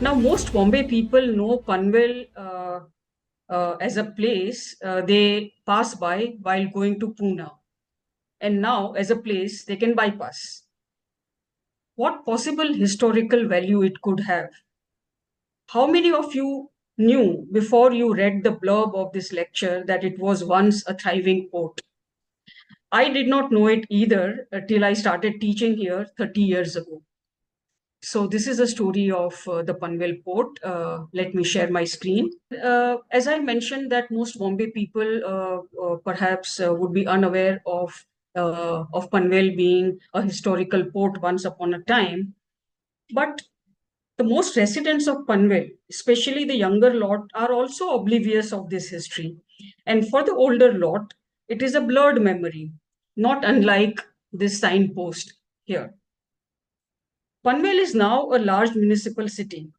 Now, most Bombay people know Panvel as a place they pass by while going to Pune, and now as a place they can bypass. What possible historical value it could have? How many of you knew before you read the blurb of this lecture that it was once a thriving port? I did not know it either till I started teaching here 30 years ago. So this is a story of the Panvel port. Let me share my screen. As I mentioned, that most Bombay people perhaps would be unaware of Panvel being a historical port once upon a time. But the most residents of Panvel, especially the younger lot, are also oblivious of this history. And for the older lot, it is a blurred memory, not unlike this signpost here. Panvel is now a large municipal city.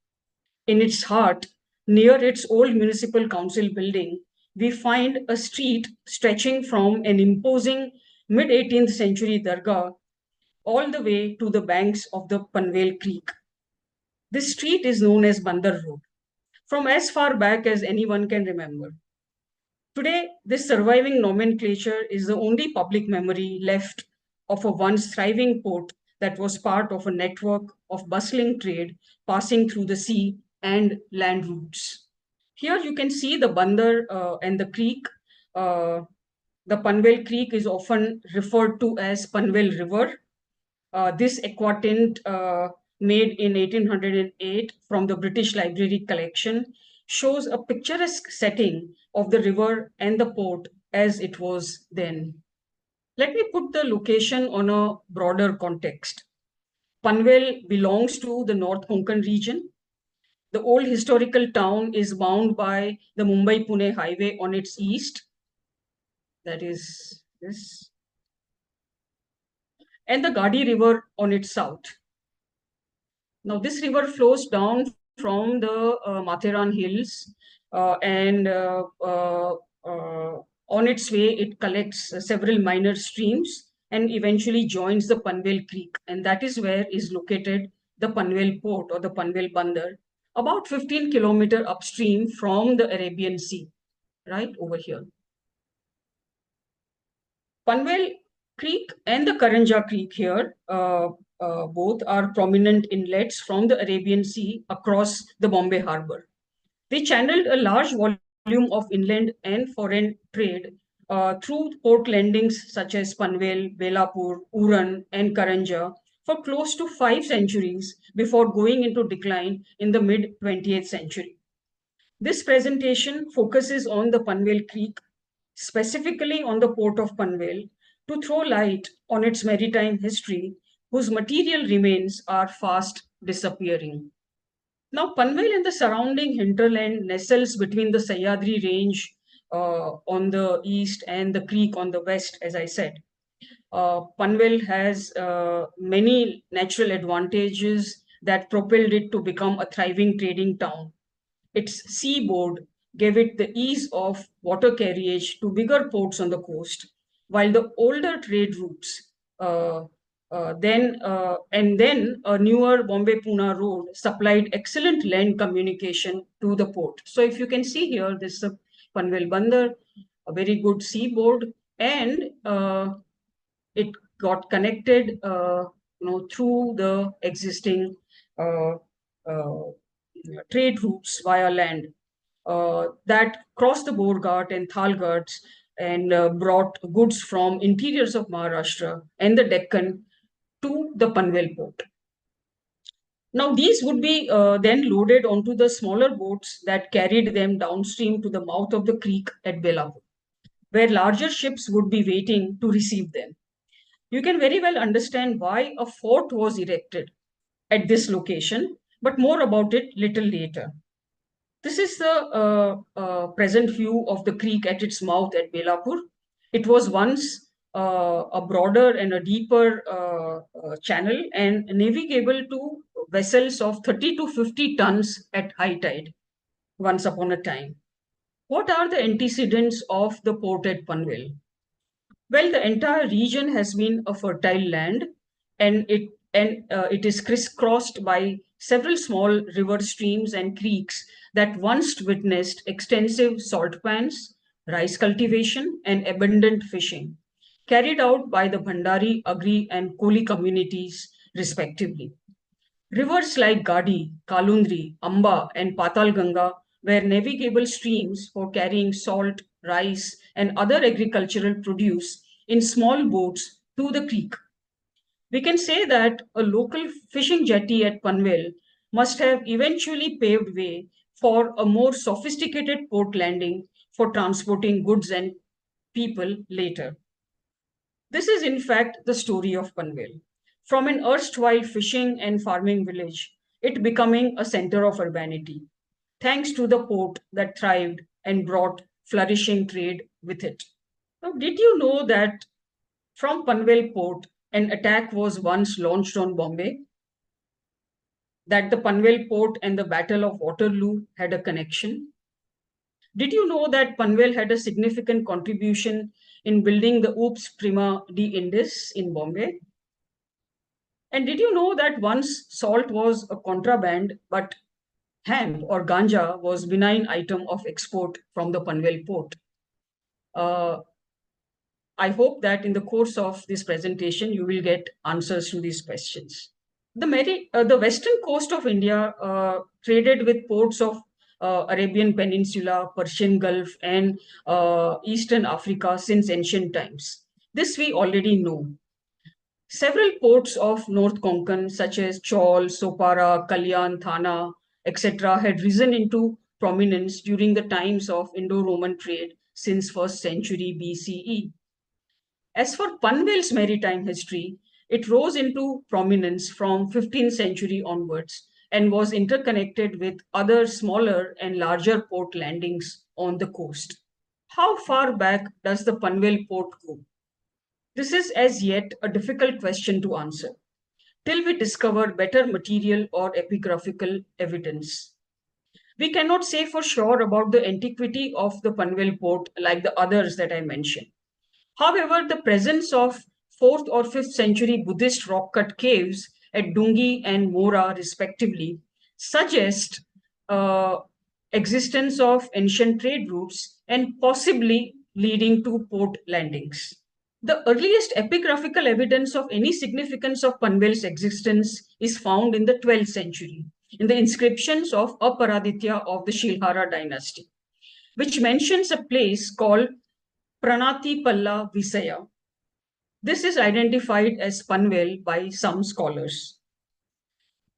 In its heart, near its old municipal council building, we find a street stretching from an imposing mid 18th century dargah all the way to the banks of the Panvel Creek. This street is known as Bunder Road, from as far back as anyone can remember. Today, this surviving nomenclature is the only public memory left of a once thriving port that was part of a network of bustling trade passing through the sea and land routes. Here you can see the Bunder and the creek. The Panvel Creek is often referred to as Panvel River. This aquatint made in 1808 from the British Library collection shows a picturesque setting of the river and the port as it was then. Let me put the location on a broader context. Panvel belongs to the North Konkan region. The old historical town is bound by the Mumbai-Pune highway on its east, that is this, and the Gadhi river on its south. Now, this river flows down from the Matheran Hills and on its way, it collects several minor streams and eventually joins the Panvel Creek. And that is where is located the Panvel port or the Panvel Bundar, about 15 kilometers upstream from the Arabian Sea, right over here. Panvel Creek and the Karanja Creek here, both are prominent inlets from the Arabian Sea across the Bombay Harbour. They channeled a large volume of inland and foreign trade through port landings such as Panvel, Belapur, Uran, and Karanja for close to 5 centuries before going into decline in the mid 20th century. This presentation focuses on the Panvel Creek, specifically on the port of Panvel, to throw light on its maritime history, whose material remains are fast disappearing. Now, Panvel and the surrounding hinterland nestles between the Sahyadri range on the east and the creek on the west, as I said. Panvel has many natural advantages that propelled it to become a thriving trading town. Its seaboard gave it the ease of water carriage to bigger ports on the coast, while the older trade routes, then a newer Bombay-Pune road supplied excellent land communication to the port. So if you can see here, this is a Panvel Bundar, a very good seaboard, and it got connected, through the existing uh, uh, trade routes via land that crossed the Borghat and Thal Ghats and brought goods from interiors of Maharashtra and the Deccan to the Panvel port. Now, these would be then loaded onto the smaller boats that carried them downstream to the mouth of the creek at Belapur, where larger ships would be waiting to receive them. You can very well understand why a fort was erected at this location, but more about it little later. This is the present view of the creek at its mouth at Belapur. It was once a broader and a deeper channel and navigable to vessels of 30 to 50 tons at high tide once upon a time. What are the antecedents of the port at Panvel? Well, the entire region has been a fertile land, and it is crisscrossed by several small river streams and creeks that once witnessed extensive salt pans, rice cultivation, and abundant fishing, carried out by the Bhandari, Agri, and Koli communities, respectively. Rivers like Gadhi, Kalundri, Amba, and Patal Ganga were navigable streams for carrying salt, rice, and other agricultural produce in small boats to the creek. We can say that a local fishing jetty at Panvel must have eventually paved way for a more sophisticated port landing for transporting goods and people later. This is, in fact, the story of Panvel. From an erstwhile fishing and farming village, it becoming a center of urbanity, thanks to the port that thrived and brought flourishing trade with it. Now, did you know that from Panvel port, an attack was once launched on Bombay? That the Panvel port and the Battle of Waterloo had a connection? Did you know that Panvel had a significant contribution in building the Oops Prima de Indus in Bombay? And did you know that once salt was a contraband, but hemp or ganja was benign item of export from the Panvel port? Uh, I hope that in the course of this presentation, you will get answers to these questions. The western coast of India traded with ports of Arabian Peninsula, Persian Gulf, and Eastern Africa since ancient times. This we already know. Several ports of North Konkan, such as Chaul, Sopara, Kalyan, Thana, etc., had risen into prominence during the times of Indo-Roman trade since 1st century BCE. As for Panvel's maritime history, it rose into prominence from 15th century onwards and was interconnected with other smaller and larger port landings on the coast. How far back does the Panvel port go? This is as yet a difficult question to answer till we discover better material or epigraphical evidence. We cannot say for sure about the antiquity of the Panvel port like the others that I mentioned. However, the presence of 4th or 5th century Buddhist rock cut caves at Dungi and Mora, respectively, suggest existence of ancient trade routes and possibly leading to port landings. The earliest epigraphical evidence of any significance of Panvel's existence is found in the 12th century in the inscriptions of Aparaditya of the Shilhara dynasty, which mentions a place called Pranati Palla Visaya. This is identified as Panvel by some scholars.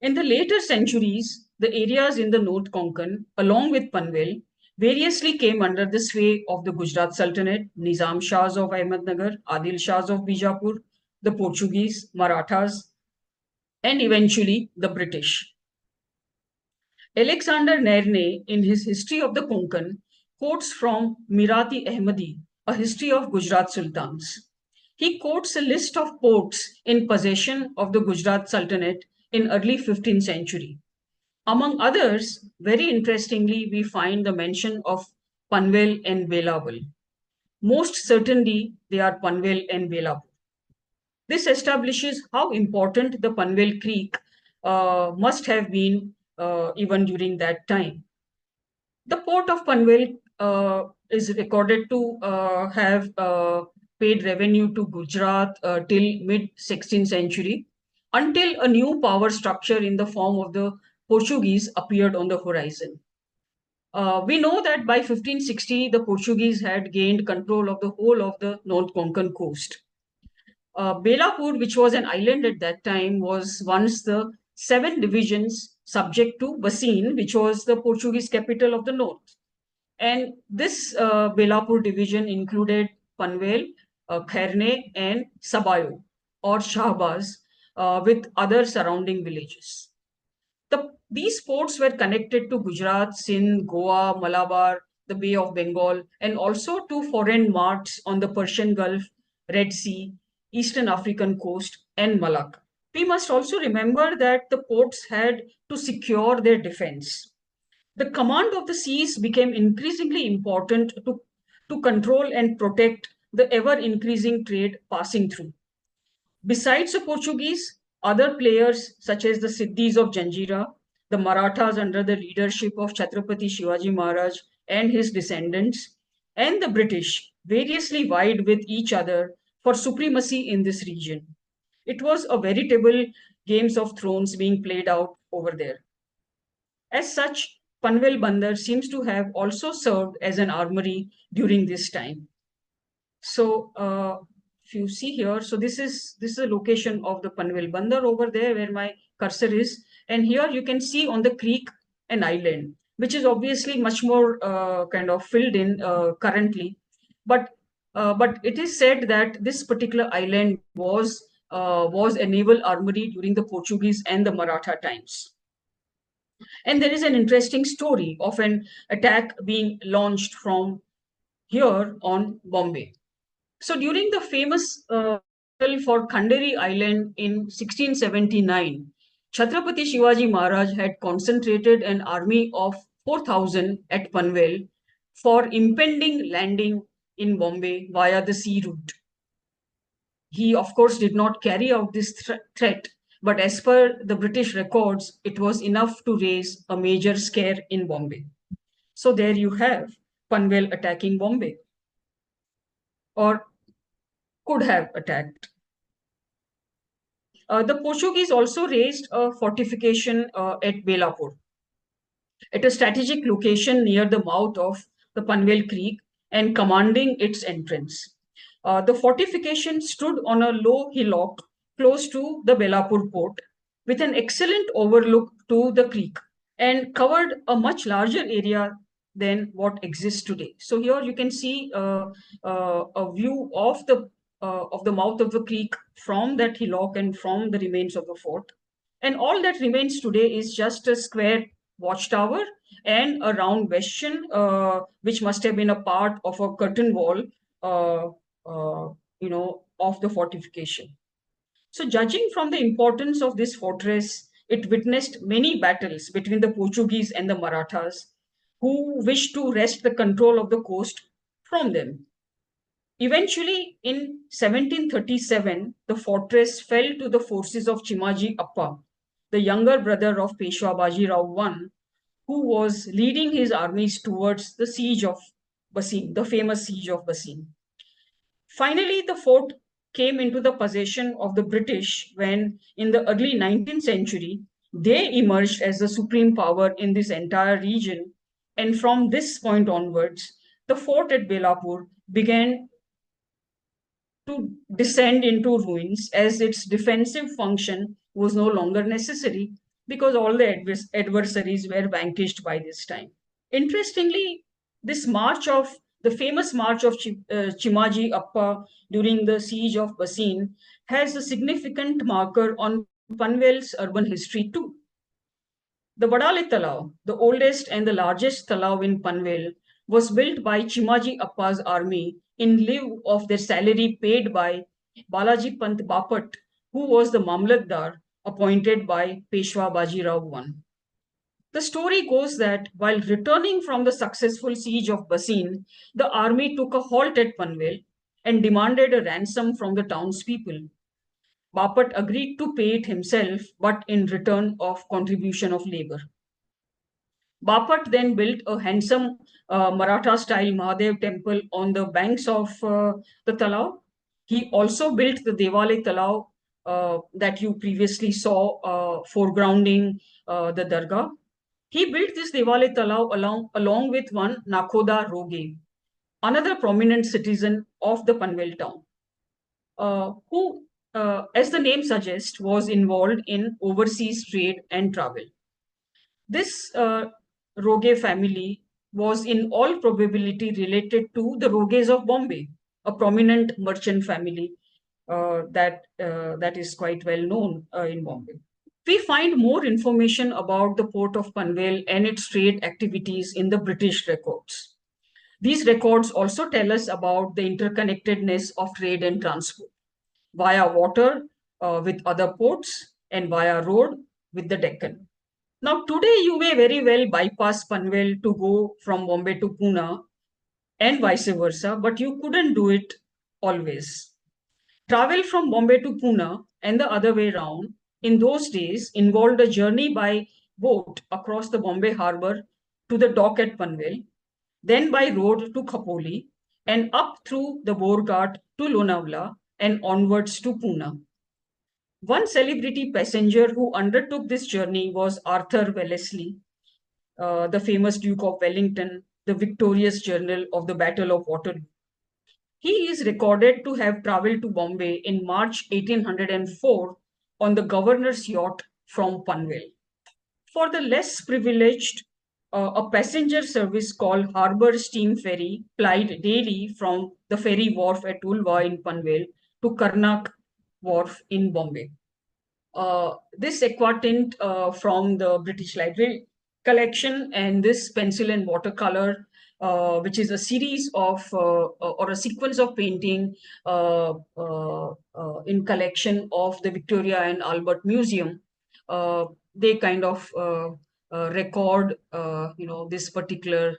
In the later centuries, the areas in the North Konkan, along with Panvel, variously came under the sway of the Gujarat Sultanate, Nizam Shahs of Ahmednagar, Adil Shahs of Bijapur, the Portuguese, Marathas, and eventually the British. Alexander Nerne, in his History of the Konkan, quotes from Mirati Ahmadi, a history of Gujarat Sultans. He quotes a list of ports in possession of the Gujarat Sultanate in early 15th century. Among others, very interestingly, we find the mention of Panvel and Belapur. Most certainly, they are Panvel and Belapur. This establishes how important the Panvel Creek must have been even during that time. The port of Panvel is recorded to have paid revenue to Gujarat till mid 16th century until a new power structure in the form of the Portuguese appeared on the horizon. We know that by 1560, the Portuguese had gained control of the whole of the North Konkan coast. Belapur, which was an island at that time, was once the 7 divisions subject to Basin, which was the Portuguese capital of the north. And this Belapur division included Panvel, Kherne, and Sabayo or Shahbaz with other surrounding villages. These ports were connected to Gujarat, Sindh, Goa, Malabar, the Bay of Bengal, and also to foreign marts on the Persian Gulf, Red Sea, Eastern African coast, and Malacca. We must also remember that the ports had to secure their defense. The command of the seas became increasingly important to control and protect the ever increasing trade passing through. Besides the Portuguese, other players such as the Siddhis of Janjira, the Marathas under the leadership of Chhatrapati Shivaji Maharaj and his descendants, and the British variously vied with each other for supremacy in this region. It was a veritable Games of Thrones being played out over there. As such, Panvel Bundar seems to have also served as an armory during this time. So if you see here, so this is a location of the Panvel Bundar over there where my cursor is, and here you can see on the creek an island, which is obviously much more kind of filled in currently, but it is said that this particular island was a naval armory during the Portuguese and the Maratha times. And there is an interesting story of an attack being launched from here on Bombay. So during the famous battle for Khanderi Island in 1679, Chhatrapati Shivaji Maharaj had concentrated an army of 4,000 at Panvel for impending landing in Bombay via the sea route. He, of course, did not carry out this threat, but as per the British records, it was enough to raise a major scare in Bombay. So there you have Panvel attacking Bombay, or could have attacked. The Portuguese also raised a fortification at Belapur, at a strategic location near the mouth of the Panvel Creek and commanding its entrance. The fortification stood on a low hillock close to the Belapur port with an excellent overlook to the creek and covered a much larger area than what exists today. So here you can see a view of the mouth of the creek from that hillock and from the remains of the fort. And all that remains today is just a square watchtower and a round bastion, which must have been a part of a curtain wall, uh, of the fortification. So, judging from the importance of this fortress, it witnessed many battles between the Portuguese and the Marathas, who wished to wrest the control of the coast from them. Eventually, in 1737, the fortress fell to the forces of Chimaji Appa, the younger brother of Peshwa Bajirao I, who was leading his armies towards the siege of Bassein, the famous siege of Bassein. Finally, the fort came into the possession of the British when, in the early 19th century, they emerged as the supreme power in this entire region. And from this point onwards, the fort at Belapur began to descend into ruins as its defensive function was no longer necessary because all the adversaries were vanquished by this time. Interestingly, this march of the famous march of Chimaji Appa during the siege of Bassein has a significant marker on Panvel's urban history too. The Vadale Talao, the oldest and the largest talao in Panvel, was built by Chimaji Appa's army in lieu of their salary paid by Balaji Pant Bapat, who was the Mamlatdar appointed by Peshwa Bajirao I. The story goes that while returning from the successful siege of Bassein, the army took a halt at Panvel and demanded a ransom from the townspeople. Bapat agreed to pay it himself, but in return of contribution of labor. Bapat then built a handsome Maratha-style Mahadev temple on the banks of the Talao. He also built the Devale Talao that you previously saw foregrounding the Dargah. He built this Devale Talao along with one Nakhoda Roge, another prominent citizen of the Panvel town, who, as the name suggests, was involved in overseas trade and travel. This Roge family was in all probability related to the Roges of Bombay, a prominent merchant family that is quite well known in Bombay. We find more information about the port of Panvel and its trade activities in the British records. These records also tell us about the interconnectedness of trade and transport via water with other ports and via road with the Deccan. Now, today you may very well bypass Panvel to go from Bombay to Pune and vice versa, but you couldn't do it always. Travel from Bombay to Pune and the other way around in those days involved a journey by boat across the Bombay Harbour to the dock at Panvel, then by road to Khopoli, and up through the Borghat to Lonavala and onwards to Pune. One celebrity passenger who undertook this journey was Arthur Wellesley, the famous Duke of Wellington, the victorious general of the Battle of Waterloo. He is recorded to have travelled to Bombay in March 1804 on the governor's yacht from Panvel. For the less privileged, a passenger service called Harbour Steam Ferry plied daily from the ferry wharf at Ulva in Panvel to Karnak Wharf in Bombay. This aquatint from the British Library collection, and this pencil and watercolor, which is a series of or a sequence of painting in collection of the Victoria and Albert Museum. They kind of record, this particular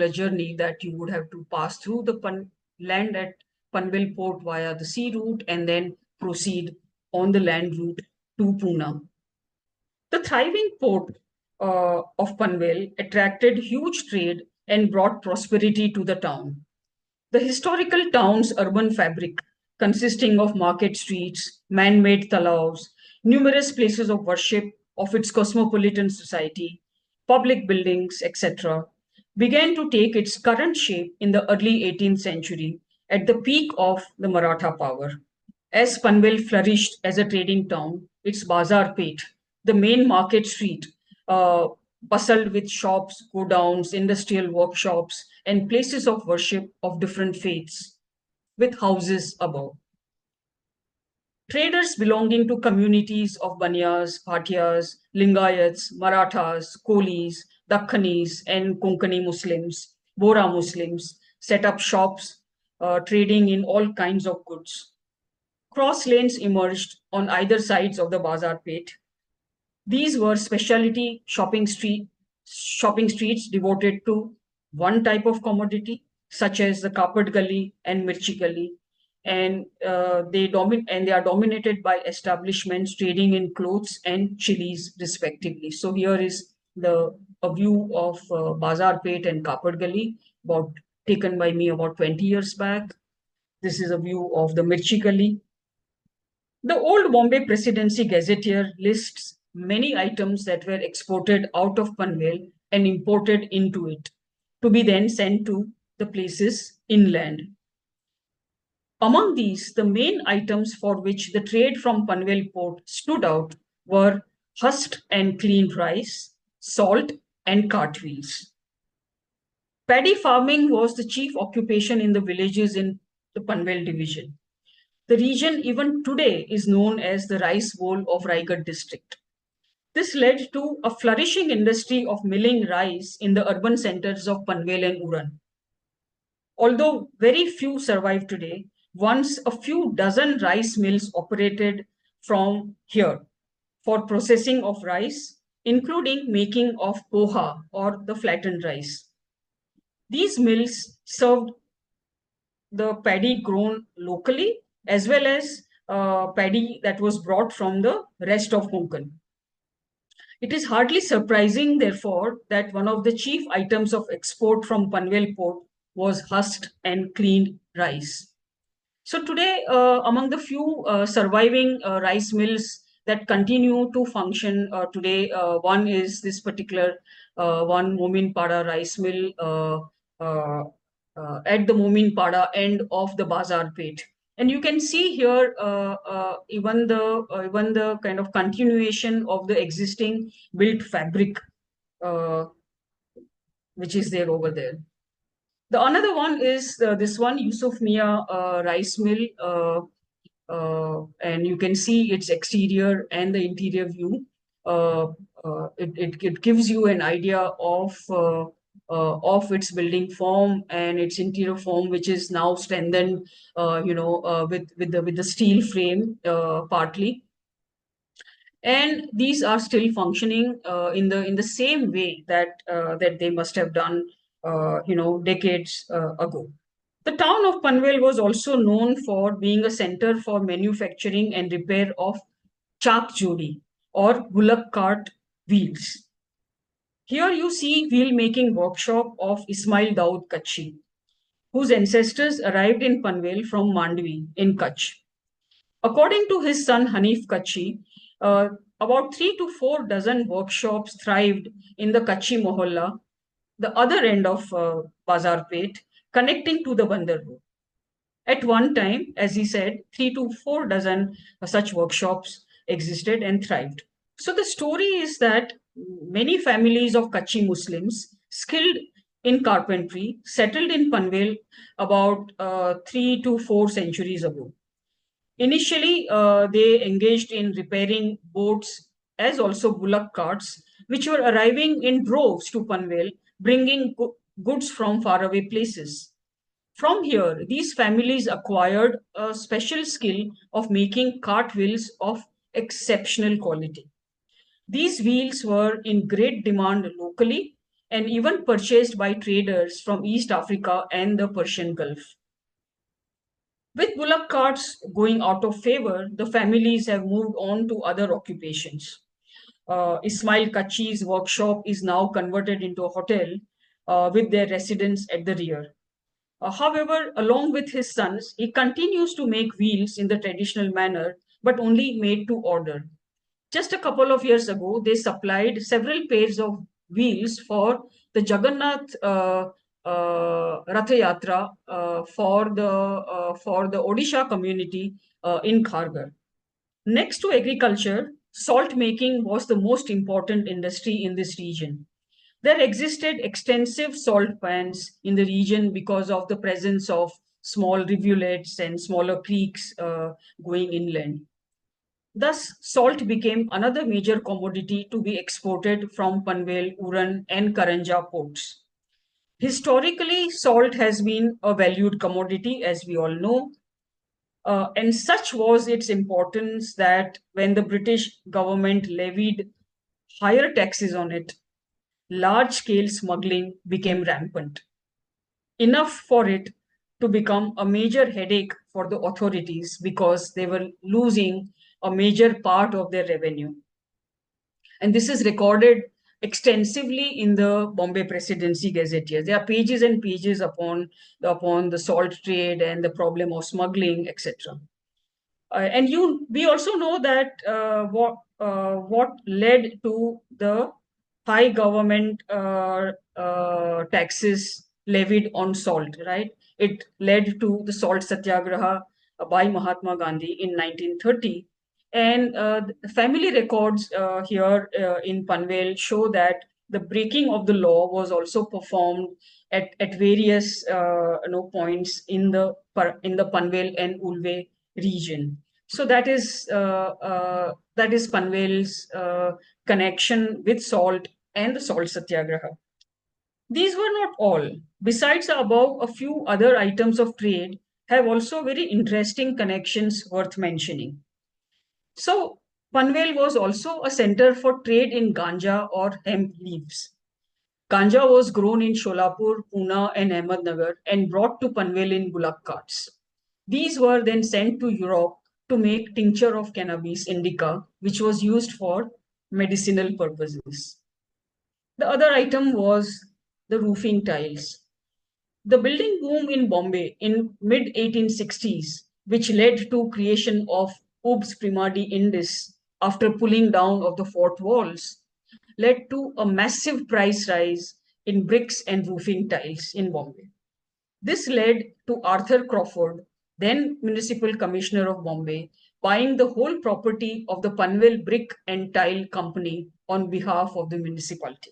journey that you would have to pass through the land at Panvel port via the sea route and then proceed on the land route to Pune. The thriving port of Panvel attracted huge trade and brought prosperity to the town. The historical town's urban fabric, consisting of market streets, man-made talaos, numerous places of worship of its cosmopolitan society, public buildings, etc., began to take its current shape in the early 18th century at the peak of the Maratha power. As Panvel flourished as a trading town, its Bazar Pet, the main market street, bustled with shops, godowns, industrial workshops, and places of worship of different faiths, with houses above. Traders belonging to communities of Banyas, Bhatiyas, Lingayats, Marathas, Kolis, Dakhanis, and Konkani Muslims, Bora Muslims, set up shops trading in all kinds of goods. Cross lanes emerged on either sides of the Bazar Pet. These were specialty shopping streets devoted to one type of commodity, such as the Kapad Gully and Mirchi Gully, and they are dominated by establishments trading in clothes and chilies, respectively. So here is a view of Bazar Pet and Kapad Gully, taken by me about 20 years back. This is a view of the Mirchi Gully. The old Bombay Presidency Gazetteer lists many items that were exported out of Panvel and imported into it, to be then sent to the places inland. Among these, the main items for which the trade from Panvel port stood out were husked and cleaned rice, salt, and cartwheels. Paddy farming was the chief occupation in the villages in the Panvel division. The region even today is known as the Rice Bowl of Raigad district. This led to a flourishing industry of milling rice in the urban centers of Panvel and Uran. Although very few survive today, once a few dozen rice mills operated from here for processing of rice, including making of poha or the flattened rice. These mills served the paddy grown locally as well as paddy that was brought from the rest of Konkan. It is hardly surprising, therefore, that one of the chief items of export from Panvel port was husked and cleaned rice. So today, among the few surviving rice mills that continue to function today, one is this particular one Mominpada rice mill at the Mominpada end of the Bazar Pet. And you can see here even the kind of continuation of the existing built fabric, which is there over there. The another one is this one Yusuf Mia rice mill, and you can see its exterior and the interior view. It gives you an idea of its building form and its interior form, which is now strengthened, with the steel frame partly. And these are still functioning in the same way that they must have done, decades ago. The town of Panvel was also known for being a center for manufacturing and repair of chak jodi or bullock cart wheels. Here you see wheel making workshop of Ismail Daud Kutchi, whose ancestors arrived in Panvel from Mandvi in Kutch. According to his son Hanif Kutchi, uh, about 3 to 4 dozen workshops thrived in the Kutchi Mohalla, the other end of Bazar Pet, connecting to the Bunder road. At one time, as he said, 3 to 4 dozen such workshops existed and thrived. So the story is that many families of Kutchi Muslims skilled in carpentry settled in Panvel about 3 to 4 centuries ago. Initially, they engaged in repairing boats as also bullock carts, which were arriving in droves to Panvel, bringing goods from faraway places. From here, these families acquired a special skill of making cartwheels of exceptional quality. These wheels were in great demand locally and even purchased by traders from East Africa and the Persian Gulf. With bullock carts going out of favor, the families have moved on to other occupations. Ismail Kachi's workshop is now converted into a hotel with their residence at the rear. However, along with his sons, he continues to make wheels in the traditional manner, but only made to order. Just a couple of years ago, they supplied several pairs of wheels for the Jagannath Ratha Yatra for the Odisha community in Kharghar. Next to agriculture, salt making was the most important industry in this region. There existed extensive salt pans in the region because of the presence of small rivulets and smaller creeks going inland. Thus, salt became another major commodity to be exported from Panvel, Uran, and Karanja ports. Historically, salt has been a valued commodity, as we all know, and such was its importance that when the British government levied higher taxes on it, large scale smuggling became rampant, enough for it to become a major headache for the authorities because they were losing a major part of their revenue. And this is recorded extensively in the Bombay Presidency Gazetteer. There are pages and pages upon the salt trade and the problem of smuggling, etc. We also know that what led to the high government taxes levied on salt, right? It led to the salt satyagraha by Mahatma Gandhi in 1930. And the family records here in Panvel show that the breaking of the law was also performed at various points in the Panvel and Ulve region. So that is Panvel's connection with salt and the salt satyagraha. These were not all. Besides the above, a few other items of trade have also very interesting connections worth mentioning. So Panvel was also a center for trade in ganja or hemp leaves. Ganja was grown in Sholapur, Pune, and Ahmednagar and brought to Panvel in bullock carts. These were then sent to Europe to make tincture of cannabis indica, which was used for medicinal purposes. The other item was the roofing tiles. The building boom in Bombay in mid 1860s, which led to creation of Ubs Primadi Indus after pulling down of the fort walls, led to a massive price rise in bricks and roofing tiles in Bombay. This led to Arthur Crawford, then Municipal Commissioner of Bombay, buying the whole property of the Panvel Brick and Tile Company on behalf of the municipality.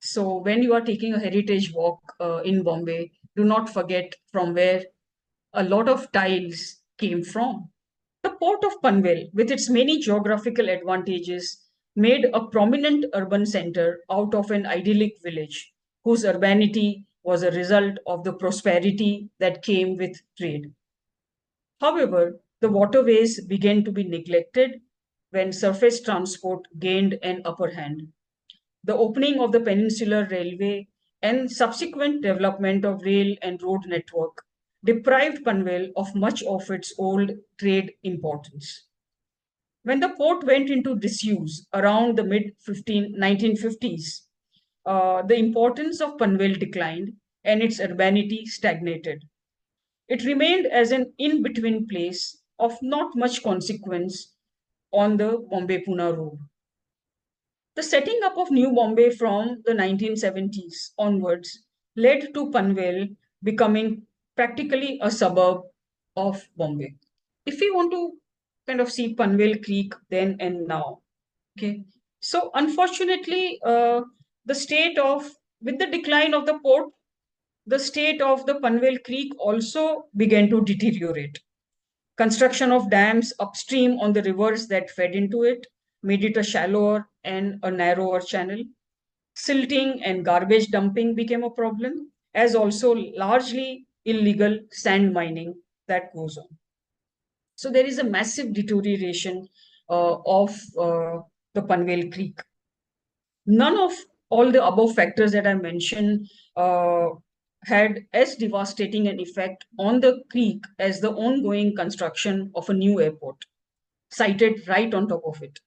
So when you are taking a heritage walk in Bombay, do not forget from where a lot of tiles came from. The port of Panvel, with its many geographical advantages, made a prominent urban center out of an idyllic village whose urbanity was a result of the prosperity that came with trade. However, the waterways began to be neglected when surface transport gained an upper hand. The opening of the Peninsular Railway and subsequent development of rail and road network deprived Panvel of much of its old trade importance. When the port went into disuse around the mid 1950s, the importance of Panvel declined and its urbanity stagnated. It remained as an in between place of not much consequence on the Bombay Pune road. The setting up of New Bombay from the 1970s onwards led to Panvel becoming practically a suburb of Bombay. If we want to kind of see Panvel Creek then and now, okay. So unfortunately, the state of with the decline of the port, the state of the Panvel Creek also began to deteriorate. Construction of dams upstream on the rivers that fed into it made it a shallower and a narrower channel. Silting and garbage dumping became a problem, as also largely illegal sand mining that goes on. So there is a massive deterioration of the Panvel Creek. None of all the above factors that I mentioned uh, had as devastating an effect on the creek as the ongoing construction of a new airport, sited right on top of it.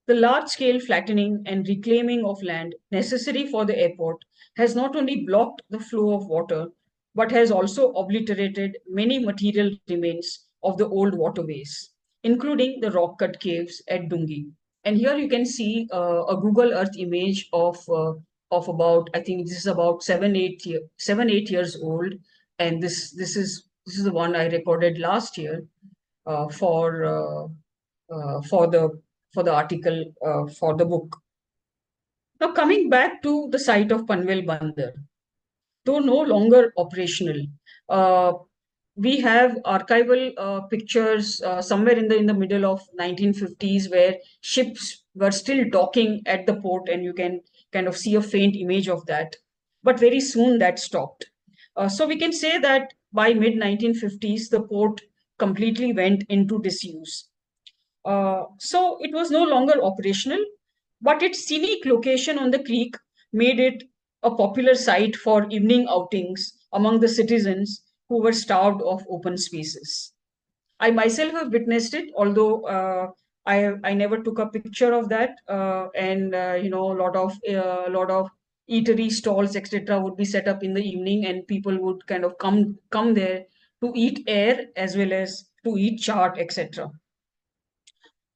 The large scale flattening and reclaiming of land necessary for the airport has not only blocked the flow of water, but has also obliterated many material remains of the old waterways, including the rock cut caves at Dungi. And here you can see a Google Earth image of about, I think this is about 7 8 years old, and this is the one I recorded last year uh, for uh, for the article for the book. Now coming back to the site of Panvel Bandar, though no longer operational, uh, we have archival pictures somewhere in the middle of 1950s where ships were still docking at the port, and you can kind of see a faint image of that. But very soon that stopped. So we can say that by mid 1950s, the port completely went into disuse. So it was no longer operational, but its scenic location on the creek made it a popular site for evening outings among the citizens who were starved of open spaces. I myself have witnessed it, although I never took a picture of that. And a lot of eatery stalls, etc., would be set up in the evening, and people would kind of come there to eat air as well as to eat chaat, etc.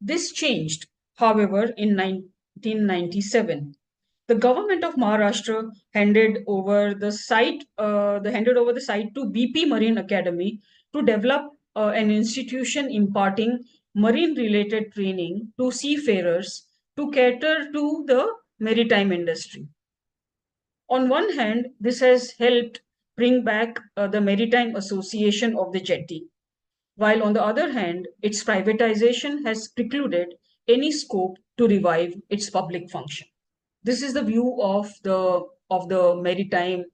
This changed, however, in 1997. The government of Maharashtra handed over the site to BP Marine Academy to develop an institution imparting marine-related training to seafarers to cater to the maritime industry. On one hand, this has helped bring back the Maritime Association of the jetty, while on the other hand, its privatization has precluded any scope to revive its public function. This is the view of the Maritime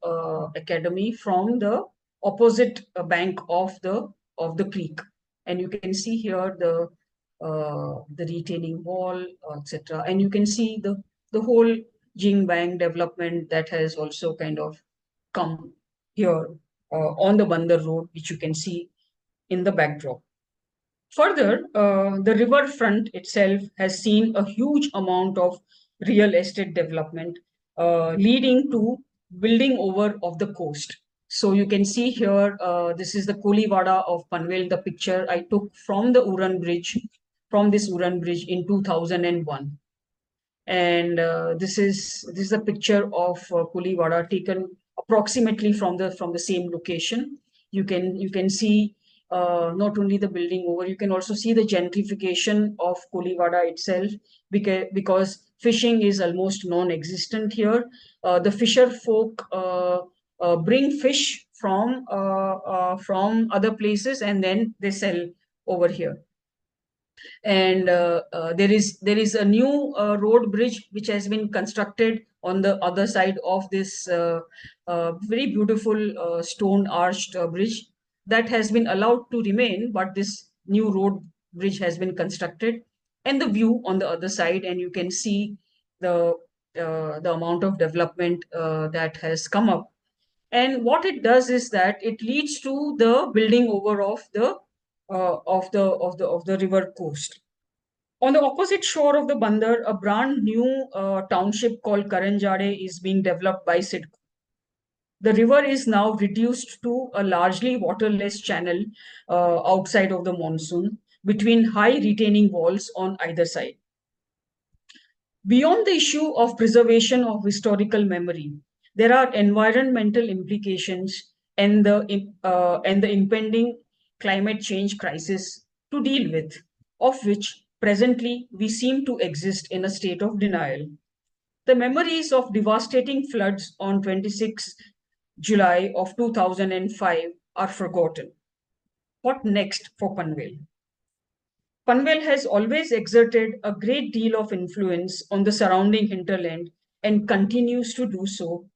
Academy from the opposite bank of the creek, and you can see here the retaining wall, etc. And you can see the whole Jing Bang development that has also kind of come here on the Bunder Road, which you can see in the backdrop. Further, the riverfront itself has seen a huge amount of real estate development, leading to building over of the coast. So you can see here, this is the Kolivada of Panvel, the picture I took from the Uran Bridge, from this Uran Bridge in 2001. And this is a picture of Kolivada taken approximately from the same location. You can see not only the building over, you can also see the gentrification of Kolivada itself, because fishing is almost non-existent here. The fisher folk bring fish from other places, and then they sell over here. And there is a new road bridge which has been constructed on the other side of this very beautiful stone arched bridge that has been allowed to remain, but this new road bridge has been constructed, and the view on the other side, and you can see the the amount of development that has come up. And what it does is that it leads to the building over of the river coast. On the opposite shore of the Bunder, a brand new township called Karanjade is being developed by SIDCO. The river is now reduced to a largely waterless channel outside of the monsoon between high retaining walls on either side. Beyond the issue of preservation of historical memory, there are environmental implications and the impending climate change crisis to deal with, of which presently we seem to exist in a state of denial. The memories of devastating floods on 26 July of 2005 are forgotten. What next for Panvel? Panvel has always exerted a great deal of influence on the surrounding hinterland and continues to do so.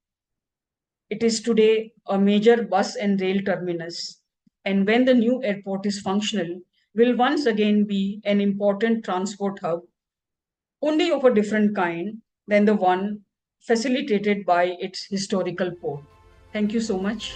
It is today a major bus and rail terminus, and when the new airport is functional, will once again be an important transport hub, only of a different kind than the one facilitated by its historical port. Thank you so much.